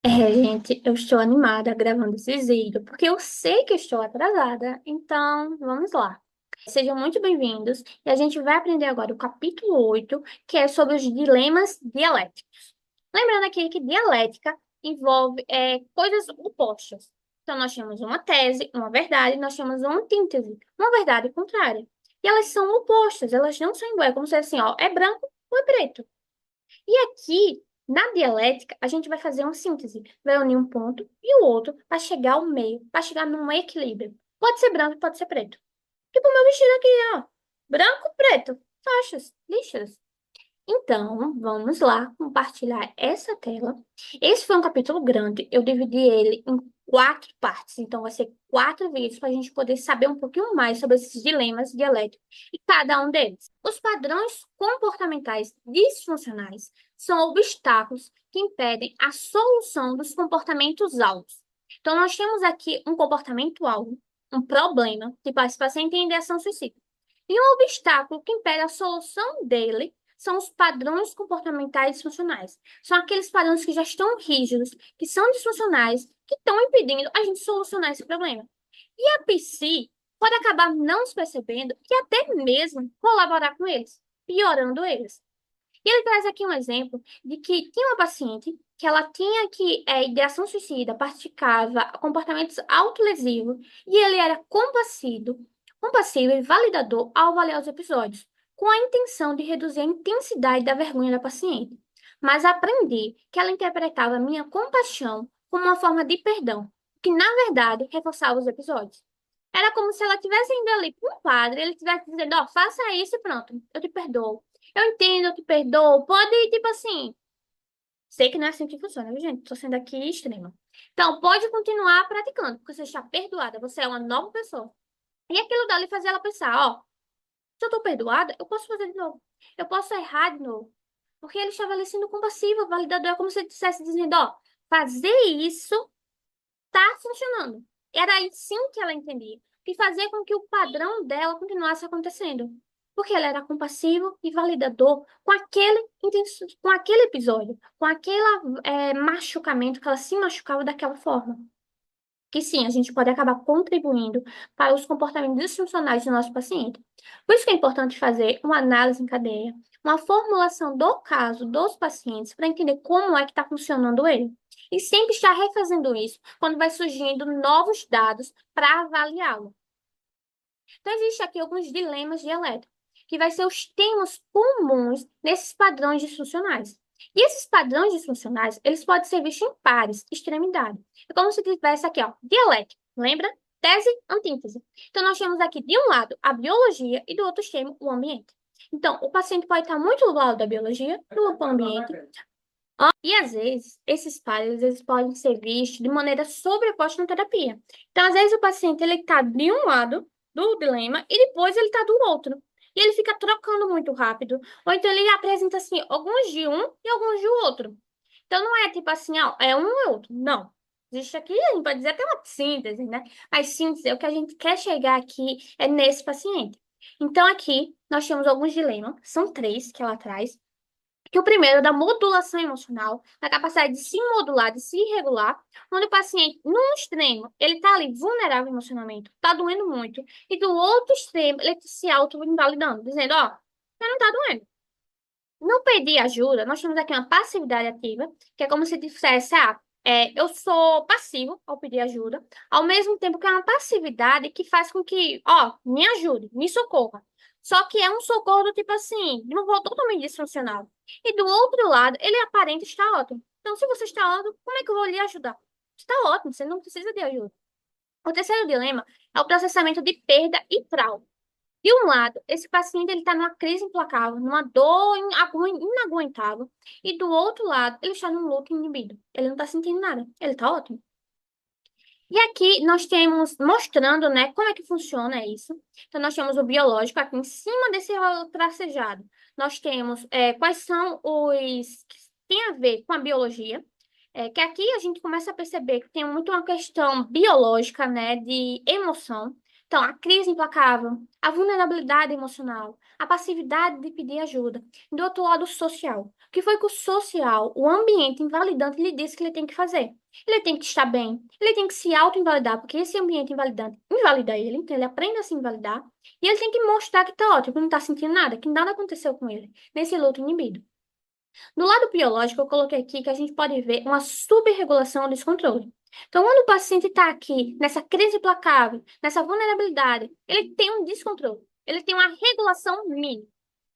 Gente, eu estou animada gravando esse vídeo, porque eu sei que eu estou atrasada, então vamos lá. Sejam muito bem-vindos, e a gente vai aprender agora o capítulo 8, que é sobre os dilemas dialéticos. Lembrando aqui que dialética envolve coisas opostas. Então, nós temos uma tese, uma verdade, nós temos uma antítese, uma verdade contrária. E elas são opostas, elas não são iguais, como se assim, ó, é branco ou é preto. E aqui, na dialética, a gente vai fazer uma síntese. Vai unir um ponto e o outro para chegar ao meio, para chegar num equilíbrio. Pode ser branco, pode ser preto. Tipo o meu vestido aqui, ó. Branco, preto. Faixas, lixas. Então, vamos lá compartilhar essa tela. Esse foi um capítulo grande, eu dividi ele em quatro partes, então vai ser quatro vídeos para a gente poder saber um pouquinho mais sobre esses dilemas dialéticos e cada um deles. Os padrões comportamentais disfuncionais são obstáculos que impedem a solução dos comportamentos alvos. Então, nós temos aqui um comportamento alvo, um problema, tipo esse paciente tem ideação suicida, e um obstáculo que impede a solução dele são os padrões comportamentais disfuncionais. São aqueles padrões que já estão rígidos, que são disfuncionais, que estão impedindo a gente solucionar esse problema. E a psi pode acabar não se percebendo e até mesmo colaborar com eles, piorando eles. E ele traz aqui um exemplo de que tinha uma paciente que ela tinha ideação suicida, praticava comportamentos autolesivos e ele era compassivo e validador ao avaliar os episódios, com a intenção de reduzir a intensidade da vergonha da paciente. Mas aprendi que ela interpretava minha compaixão como uma forma de perdão, que na verdade reforçava os episódios. Era como se ela estivesse indo ali com um padre, ele estivesse dizendo, ó, faça isso e pronto, eu te perdoo. Eu entendo, eu te perdoo. Pode, tipo assim. Sei que não é assim que funciona, viu, gente? Tô sendo aqui extrema. Então, pode continuar praticando, porque você está perdoada. Você é uma nova pessoa. E aquilo dali fazia ela pensar: ó, se eu tô perdoada, eu posso fazer de novo. Eu posso errar de novo. Porque ele estava ali sendo compassivo, validador. É como se ele estivesse dizendo: ó, fazer isso tá funcionando. Era assim que ela entendia. Que fazia com que o padrão dela continuasse acontecendo. Porque ela era compassivo e validador com aquele episódio, com aquele machucamento que ela se machucava daquela forma. Que sim, a gente pode acabar contribuindo para os comportamentos disfuncionais do nosso paciente. Por isso que é importante fazer uma análise em cadeia, uma formulação do caso dos pacientes para entender como é que está funcionando ele. E sempre estar refazendo isso quando vai surgindo novos dados para avaliá-lo. Então, existem aqui alguns dilemas dialéticos, que vai ser os temas comuns nesses padrões disfuncionais. E esses padrões disfuncionais, eles podem ser vistos em pares, extremidade. É como se tivesse aqui, ó, dialético. Lembra? Tese, antítese. Então, nós temos aqui, de um lado, a biologia e do outro extremo, o ambiente. Então, o paciente pode estar muito do lado da biologia, do ambiente, e às vezes, esses pares eles podem ser vistos de maneira sobreposta na terapia. Então, às vezes, o paciente ele está de um lado do dilema e depois ele está do outro. E ele fica trocando muito rápido. Ou então ele apresenta assim, alguns de um e alguns de outro. Então, não é tipo assim, ó, é um ou outro. Não. Existe aqui, a gente pode dizer até uma síntese, né? Mas síntese, o que a gente quer chegar aqui é nesse paciente. Então, aqui, nós temos alguns dilemas, são três que ela traz que o primeiro é da modulação emocional, da capacidade de se modular, de se regular, onde o paciente, num extremo, ele está ali vulnerável emocionalmente, está doendo muito, e do outro extremo, ele se auto-invalidando, dizendo, ó, você não está doendo. No pedir ajuda, nós temos aqui uma passividade ativa, que é como se dissesse, eu sou passivo ao pedir ajuda, ao mesmo tempo que é uma passividade que faz com que, ó, me ajude, me socorra. Só que é um socorro do tipo assim, de uma forma totalmente disfuncional. E do outro lado, ele aparenta estar ótimo. Então, se você está ótimo, como é que eu vou lhe ajudar? Está ótimo, você não precisa de ajuda. O terceiro dilema é o processamento de perda e trauma. De um lado, esse paciente ele está numa crise implacável, numa dor inaguentável, e do outro lado, ele está num luto inibido. Ele não está sentindo nada, ele está ótimo. E aqui nós temos mostrando, né, como é que funciona isso. Então, nós temos o biológico aqui em cima desse tracejado. Nós temos quais são os que tem a ver com a biologia. Que aqui a gente começa a perceber que tem muito uma questão biológica, né, de emoção. Então, a crise implacável, a vulnerabilidade emocional, a passividade de pedir ajuda. Do outro lado, o social. O que foi que o social, o ambiente invalidante, lhe disse que ele tem que fazer? Ele tem que estar bem, ele tem que se auto-invalidar, porque esse ambiente invalidante invalida ele, então ele aprende a se invalidar, e ele tem que mostrar que tá ótimo, que não tá sentindo nada, que nada aconteceu com ele, nesse luto inibido. Do lado biológico, eu coloquei aqui que a gente pode ver uma subregulação ou descontrole. Então, quando o paciente está aqui, nessa crise implacável, nessa vulnerabilidade, ele tem um descontrole, ele tem uma regulação mínima.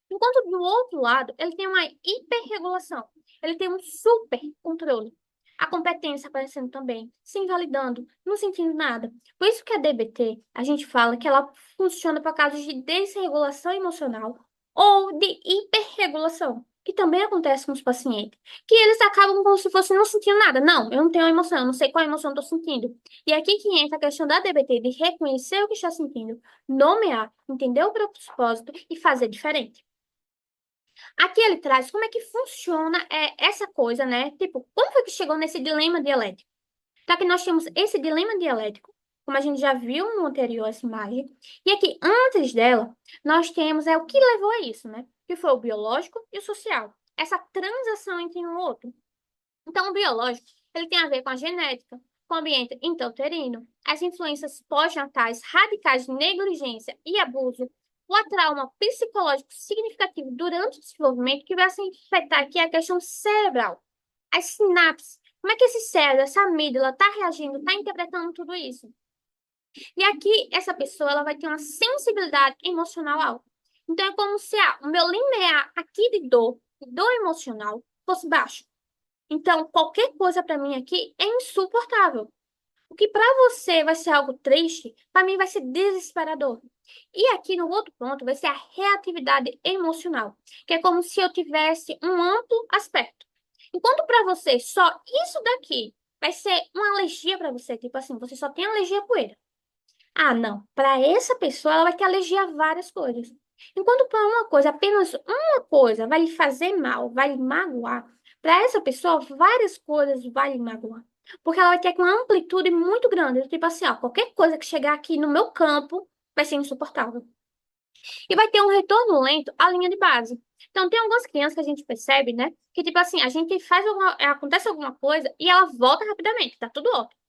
Enquanto do outro lado, ele tem uma hiperregulação, ele tem um super controle. A competência aparecendo também, se invalidando, não sentindo nada. Por isso que a DBT, a gente fala que ela funciona por causa de desregulação emocional ou de hiperregulação, que também acontece com os pacientes, que eles acabam como se fosse não sentindo nada. Não, eu não tenho emoção, eu não sei qual emoção eu estou sentindo. E aqui que entra a questão da DBT, de reconhecer o que está sentindo, nomear, entender o propósito e fazer diferente. Aqui ele traz como é que funciona essa coisa, né? Tipo, como foi que chegou nesse dilema dialético? Tá que nós temos esse dilema dialético, como a gente já viu no anterior, essa imagem. E aqui, antes dela, nós temos o que levou a isso, né? Que foi o biológico e o social. Essa transação entre um e outro. Então, o biológico, ele tem a ver com a genética, com o ambiente intrauterino, as influências pós-natais radicais de negligência e abuso, o trauma psicológico significativo durante o desenvolvimento, que vai se afetar aqui a questão cerebral, as sinapses, como é que esse cérebro, essa amígdala está reagindo, está interpretando tudo isso. E aqui, essa pessoa, ela vai ter uma sensibilidade emocional alta. Então, é como se o meu limiar aqui de dor emocional, fosse baixo. Então, qualquer coisa para mim aqui é insuportável. O que para você vai ser algo triste, para mim vai ser desesperador. E aqui no outro ponto vai ser a reatividade emocional, que é como se eu tivesse um amplo aspecto. Enquanto para você só isso daqui vai ser uma alergia para você, tipo assim, você só tem alergia a poeira. Ah, não. Para essa pessoa, ela vai ter alergia a várias coisas. Enquanto para uma coisa, apenas uma coisa vai lhe fazer mal, vai lhe magoar, para essa pessoa, várias coisas vai lhe magoar. Porque ela vai ter uma amplitude muito grande. Tipo assim, ó, qualquer coisa que chegar aqui no meu campo vai ser insuportável. E vai ter um retorno lento à linha de base. Então, tem algumas crianças que a gente percebe, né? Que, tipo assim, a gente faz acontece alguma coisa e ela volta rapidamente, tá tudo ótimo.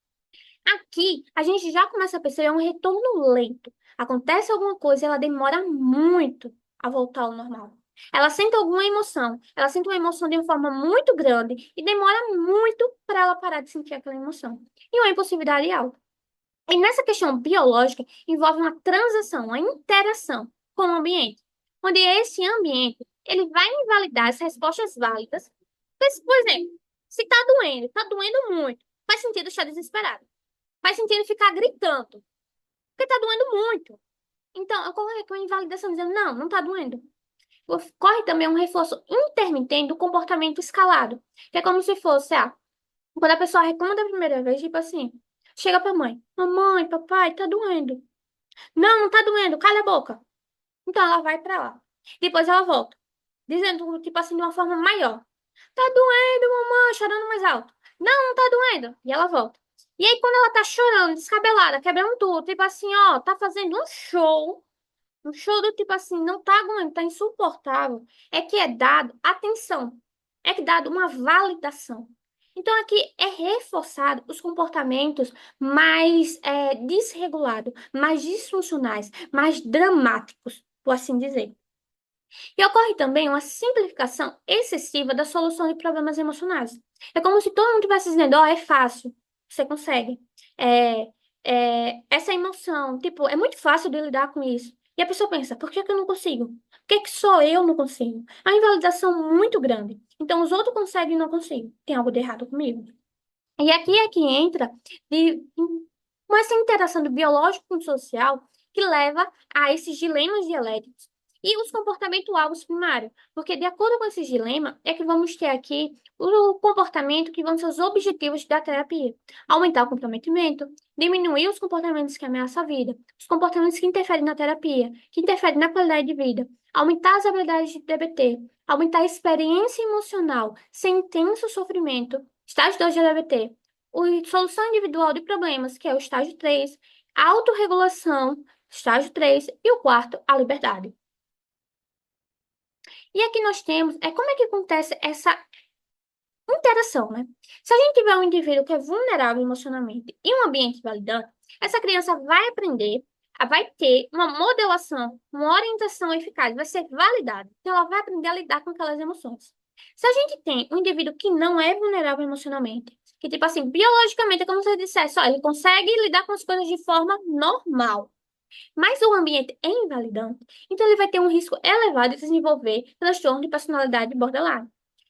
Aqui, a gente já começa a perceber um retorno lento. Acontece alguma coisa e ela demora muito a voltar ao normal. Ela sente alguma emoção, ela sente uma emoção de uma forma muito grande e demora muito para ela parar de sentir aquela emoção. E uma impulsividade alta. E nessa questão biológica, envolve uma transação, uma interação com o ambiente, onde esse ambiente ele vai invalidar as respostas válidas. Por exemplo, se está doendo muito, faz sentido estar desesperado. Faz sentido ficar gritando, porque tá doendo muito. Então, ocorre com a invalidação, dizendo, não, não tá doendo. Ocorre também um reforço intermitente do comportamento escalado, que é como se fosse, quando a pessoa reclama da primeira vez, tipo assim, chega pra mãe, mamãe, papai, tá doendo. Não, não tá doendo, cala a boca. Então, ela vai pra lá. Depois ela volta, dizendo, tipo assim, de uma forma maior. Tá doendo, mamãe, chorando mais alto. Não, não tá doendo. E ela volta. E aí, quando ela tá chorando, descabelada, quebrando tudo, tipo assim, ó, tá fazendo um show do tipo assim, não tá aguentando, tá insuportável, é que é dado atenção, é que é dado uma validação. Então, aqui é reforçado os comportamentos mais desregulados, mais disfuncionais, mais dramáticos, por assim dizer. E ocorre também uma simplificação excessiva da solução de problemas emocionais. É como se todo mundo estivesse dizendo, ó, é fácil, você consegue. É, essa emoção, tipo, é muito fácil de lidar com isso. E a pessoa pensa, por que que eu não consigo? Por que que só eu não consigo? É uma invalidação muito grande. Então, os outros conseguem e não consigo. Tem algo de errado comigo. E aqui é que entra com essa interação do biológico com o social que leva a esses dilemas dialéticos e os comportamentos alvos primários, porque de acordo com esses dilemas é que vamos ter aqui o comportamento que vão ser os objetivos da terapia. Aumentar o comprometimento, diminuir os comportamentos que ameaçam a vida, os comportamentos que interferem na terapia, que interferem na qualidade de vida, aumentar as habilidades de DBT, aumentar a experiência emocional sem intenso sofrimento. Estágio 2 de ADBT. Solução individual de problemas, que é o estágio 3. Autorregulação, estágio 3. E o quarto, a liberdade. E aqui nós temos, como é que acontece essa interação, né? Se a gente tiver um indivíduo que é vulnerável emocionalmente e um ambiente validante, essa criança vai aprender, vai ter uma modelação, uma orientação eficaz, vai ser validada. Então, ela vai aprender a lidar com aquelas emoções. Se a gente tem um indivíduo que não é vulnerável emocionalmente, que, tipo assim, biologicamente, é como se eu dissesse, ó, ele consegue lidar com as coisas de forma normal, mas o ambiente é invalidante, então ele vai ter um risco elevado de desenvolver transtorno de personalidade borderline.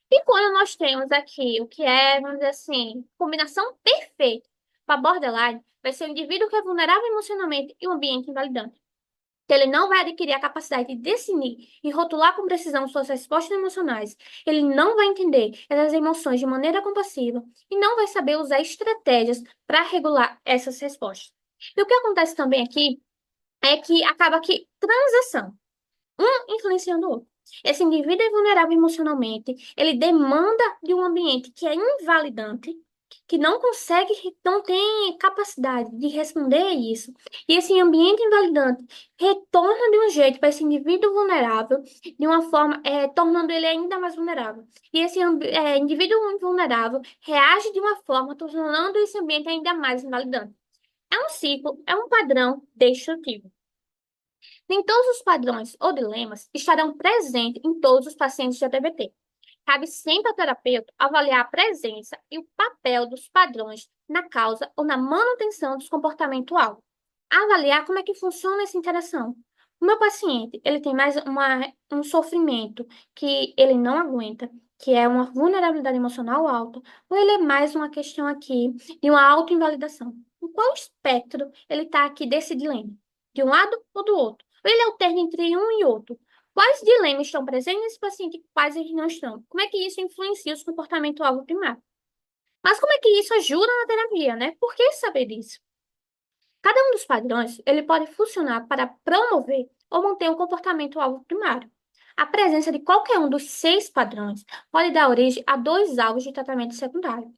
E quando nós temos aqui o que é, vamos dizer assim, combinação perfeita para borderline, vai ser o indivíduo que é vulnerável emocionalmente e um ambiente invalidante. Que ele não vai adquirir a capacidade de definir e rotular com precisão suas respostas emocionais. Ele não vai entender essas emoções de maneira compassiva e não vai saber usar estratégias para regular essas respostas. E o que acontece também aqui é que acaba que transação influenciando o outro. Esse indivíduo é vulnerável emocionalmente, ele demanda de um ambiente que é invalidante, que não consegue, não tem capacidade de responder a isso. E esse ambiente invalidante retorna de um jeito para esse indivíduo vulnerável, de uma forma, tornando ele ainda mais vulnerável. E esse indivíduo vulnerável reage de uma forma, tornando esse ambiente ainda mais invalidante. É um ciclo, é um padrão destrutivo. Nem todos os padrões ou dilemas estarão presentes em todos os pacientes de ATVT. Cabe sempre ao terapeuta avaliar a presença e o papel dos padrões na causa ou na manutenção dos comportamentos alvo. Avaliar como é que funciona essa interação. O meu paciente, ele tem mais um sofrimento que ele não aguenta, que é uma vulnerabilidade emocional alta, ou ele é mais uma questão aqui de uma autoinvalidação. Em qual espectro ele está aqui desse dilema? De um lado ou do outro? Ou ele alterna entre um e outro? Quais dilemas estão presentes nesse paciente e quais eles não estão? Como é que isso influencia o comportamento-alvo primário? Mas como é que isso ajuda na terapia, né? Por que saber disso? Cada um dos padrões, ele pode funcionar para promover ou manter um comportamento-alvo primário. A presença de qualquer um dos 6 padrões pode dar origem a 2 alvos de tratamento secundário.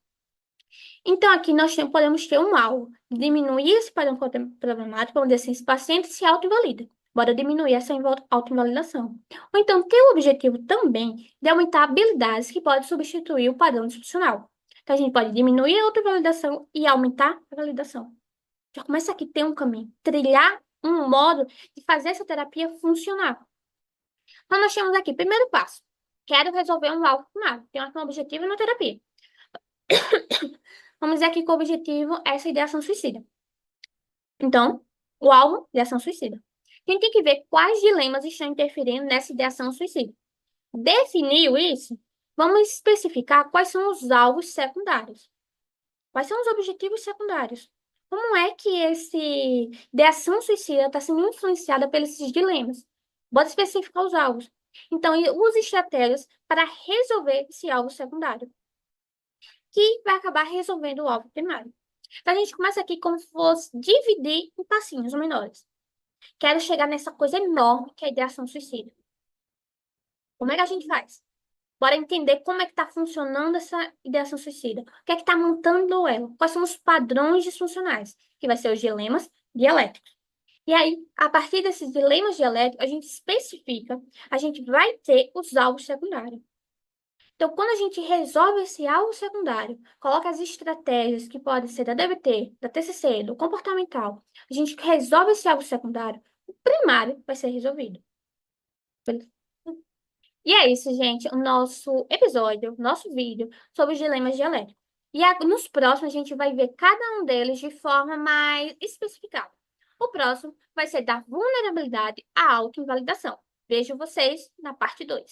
Então, aqui nós podemos ter um alvo, diminuir esse padrão problemático, onde esse paciente se autoinvalida. Bora diminuir essa autoinvalidação. Ou então, ter o objetivo também de aumentar habilidades que podem substituir o padrão disfuncional. Então, a gente pode diminuir a autoinvalidação e aumentar a validação. Já começa aqui a ter um caminho, trilhar um modo de fazer essa terapia funcionar. Então, nós temos aqui, primeiro passo, quero resolver um alvo primário, tenho aqui um objetivo na terapia. Vamos dizer aqui que o objetivo é essa ideação suicida. Então, o alvo de ação suicida. A gente tem que ver quais dilemas estão interferindo nessa ideação suicida. Definiu isso? Vamos especificar quais são os alvos secundários. Quais são os objetivos secundários? Como é que esse ideação suicida está sendo influenciada pelos esses dilemas? Bora especificar os alvos. Então, use estratégias para resolver esse alvo secundário, que vai acabar resolvendo o alvo primário. Então, a gente começa aqui como se fosse dividir em passinhos menores. Quero chegar nessa coisa enorme que é a ideação suicida. Como é que a gente faz? Bora entender como é que está funcionando essa ideação suicida. O que é que está montando ela? Quais são os padrões disfuncionais? Que vai ser os dilemas dialéticos. E aí, a partir desses dilemas dialéticos, a gente especifica, a gente vai ter os alvos secundários. Então, quando a gente resolve esse alvo secundário, coloca as estratégias que podem ser da DBT, da TCC, do comportamental, a gente resolve esse alvo secundário, o primário vai ser resolvido. E é isso, gente, o nosso episódio, nosso vídeo sobre os dilemas dialéticos. E nos próximos a gente vai ver cada um deles de forma mais especificada. O próximo vai ser da vulnerabilidade à autoinvalidação. Vejo vocês na parte 2.